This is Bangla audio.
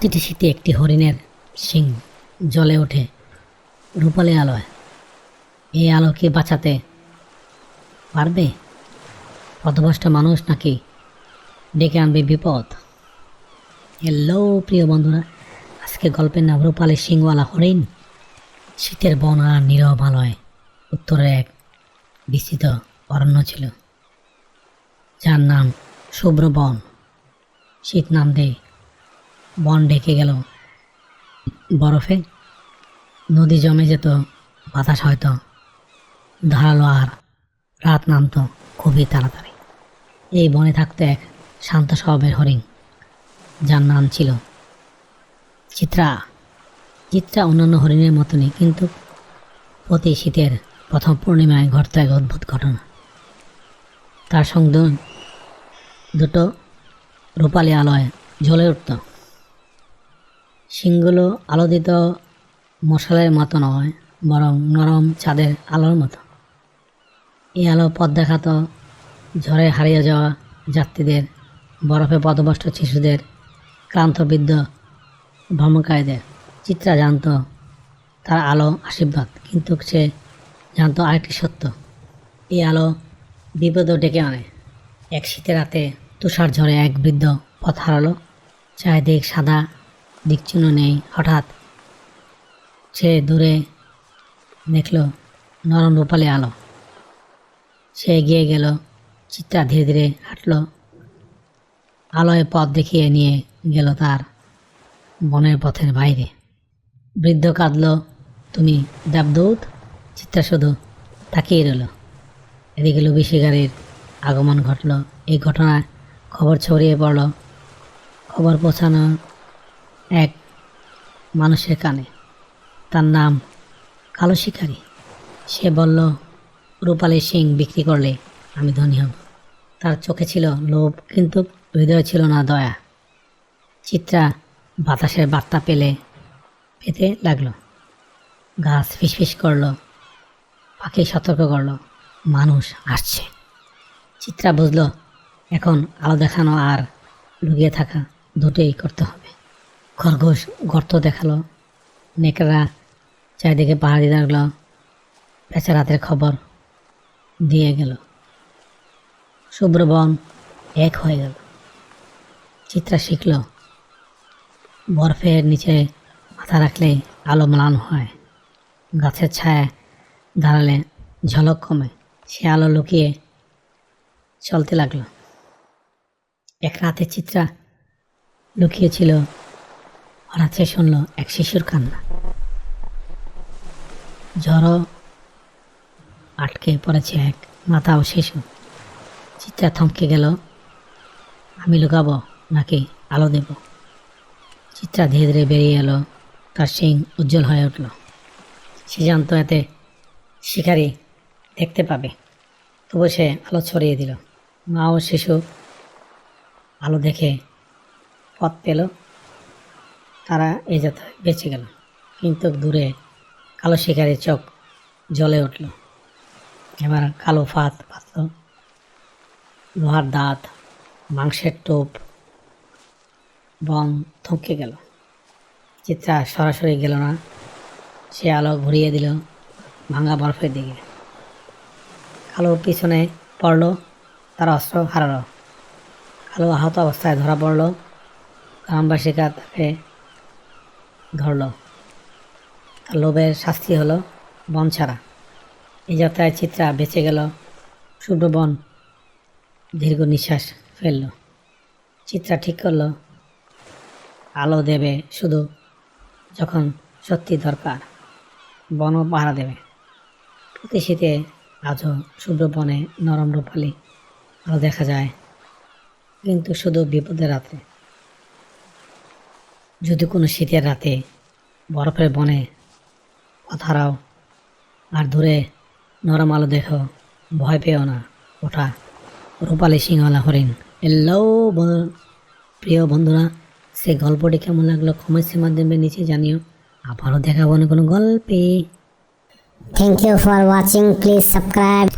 প্রতিটি শীতে একটি হরিণের শিং জ্বলে ওঠে রূপালি আলোয়। এই আলোকে বাঁচাতে পারবে পথভ্রষ্ট মানুষ, নাকি ডেকে আনবে বিপদ? হ্যালো প্রিয় বন্ধুরা, আজকে গল্পের নাম রূপালি শিংওয়ালা হরিণ। শীতের বন আর নীরব আলোয় উত্তরে এক বিস্তৃত অরণ্য ছিল, যার নাম শুভ্র বন। শীত নামতে বন ঢেকে গেল বরফে, নদী জমে যেত, বাতাস হয়তো ধারালো, আর রাত নামতো খুবই তাড়াতাড়ি। এই বনে থাকতো এক শান্ত স্বভাবের হরিণ, যার নাম ছিল চিত্রা। চিত্রা অন্যান্য হরিণের মতনই, কিন্তু প্রতি শীতের প্রথম পূর্ণিমায় ঘটত এক অদ্ভুত ঘটনা। তার সঙ্গে দুটো রূপালি আলোয় জ্বলে উঠত। শিংগুলো আলোদিত মশালের মতো নয়, বরং নরম চাঁদের আলোর মতো। এই আলো পথ দেখাতো ঝড়ে হারিয়ে যাওয়া যাত্রীদের, বরফে পথভ্রষ্ট শিশুদের, ক্লান্ত বৃদ্ধ ভ্রমণকারীদের। চিত্রা জানত তার আলো আশীর্বাদ, কিন্তু সে জানত আরেকটি সত্য: এই আলো বিপদও ডেকে আনে। এক শীতের রাতে তুষার ঝড়ে এক বৃদ্ধ পথ হারালো। চারিদিক সাদা, দিকচিহ্ন নেই। হঠাৎ সে দূরে দেখল নরম রূপালি আলো। সে এগিয়ে গেল। চিত্রা ধীরে ধীরে হাঁটল। আলোয় পথ দেখিয়ে নিয়ে গেল তার বনের পথের বাইরে। বৃদ্ধ কাঁদল, তুমি দেবদূত? চিত্রা শুধু তাকিয়ে রইল। এদিকে লুবি শিকারীর আগমন ঘটল। এই ঘটনার খবর ছড়িয়ে পড়ল। খবর পৌঁছানো এক মানুষের কানে। তার নাম কালো শিকারী। সে বলল, রূপালি শিং বিক্রি করলে আমি ধনী হব। তার চোখে ছিল লোভ, কিন্তু হৃদয়ে ছিল না দয়া। চিত্রা বাতাসের বার্তা পেতে লাগলো। গাছ ফিসফিস করলো, পাখি সতর্ক করলো, মানুষ আসছে। চিত্রা বুঝল, এখন আলো দেখানো আর লুকিয়ে থাকা দুটোই করতে হবে। খরগোশ গর্ত দেখালো, নেকড়া চারিদিকে পাহাড়ি লাগলো, পেঁচা রাতের খবর দিয়ে গেল। শুভ্রবন এক হয়ে গেল। চিত্রা শিখল, বরফের নিচে মাথা রাখলে আলো ম্লান হয়, গাছের ছায়া দাঁড়ালে ঝলক কমে। সে আলো লুকিয়ে চলতে লাগলো। এক রাতে চিত্রা লুকিয়েছিল। হঠাৎ সে শুনল এক শিশুর কান্না। ঝড় আটকে পড়েছে এক মাতা ও শিশু। চিত্রা থমকে গেল। আমি লুকাবো নাকি আলো দেব? চিত্রা ধীরে ধীরে বেরিয়ে এলো। তার শিং উজ্জ্বল হয়ে উঠল। সে জানত এতে শিকারী দেখতে পাবে। তবু সে আলো ছড়িয়ে দিল। মা ও শিশু আলো দেখে পথ পেল। তারা এই যাত্রায় বেঁচে গেল। কিন্তু দূরে কালো শিকারীর চোখ জ্বলে উঠল। এবার কালো ফাঁদ পাতল, লোহার দাঁত, মাংসের টোপ। বন থমকে গেল। চিত্রা সরাসরি গেল না। সে আলো ঘুরিয়ে দিল ভাঙা বরফের দিকে। কালো পিছনে পড়ল। তার অস্ত্র হারালো। কালো আহত অবস্থায় ধরা পড়ল। গ্রামবাসীরা তাকে ধরল। তার লোভের শাস্তি হলো বন ছাড়া। এই যাত্রায় চিত্রা বেঁচে গেল। শুভ্র বন দীর্ঘ নিঃশ্বাস ফেলল। চিত্রা ঠিক করলো, আলো দেবে শুধু যখন সত্যি দরকার। বনও পাহারা দেবে। প্রতি শীতে আজও শুভ্র বনে নরম রূপালি আলো দেখা যায়, কিন্তু শুধু বিপদের রাতে। যদি কোনো শীতের রাতে বরফের বনে পথ হারাও আর দূরে নরম আলো দেখো, ভয় পেও না। ওটা রূপালি শিংওয়ালা হরিণ। হ্যালো প্রিয় বন্ধুরা, সেই গল্পটি কেমন লাগলো কমেন্টসের মাধ্যমে নিচে জানিও। আবারও দেখাবো না কোনো গল্পে। Thank you for watching. Please subscribe.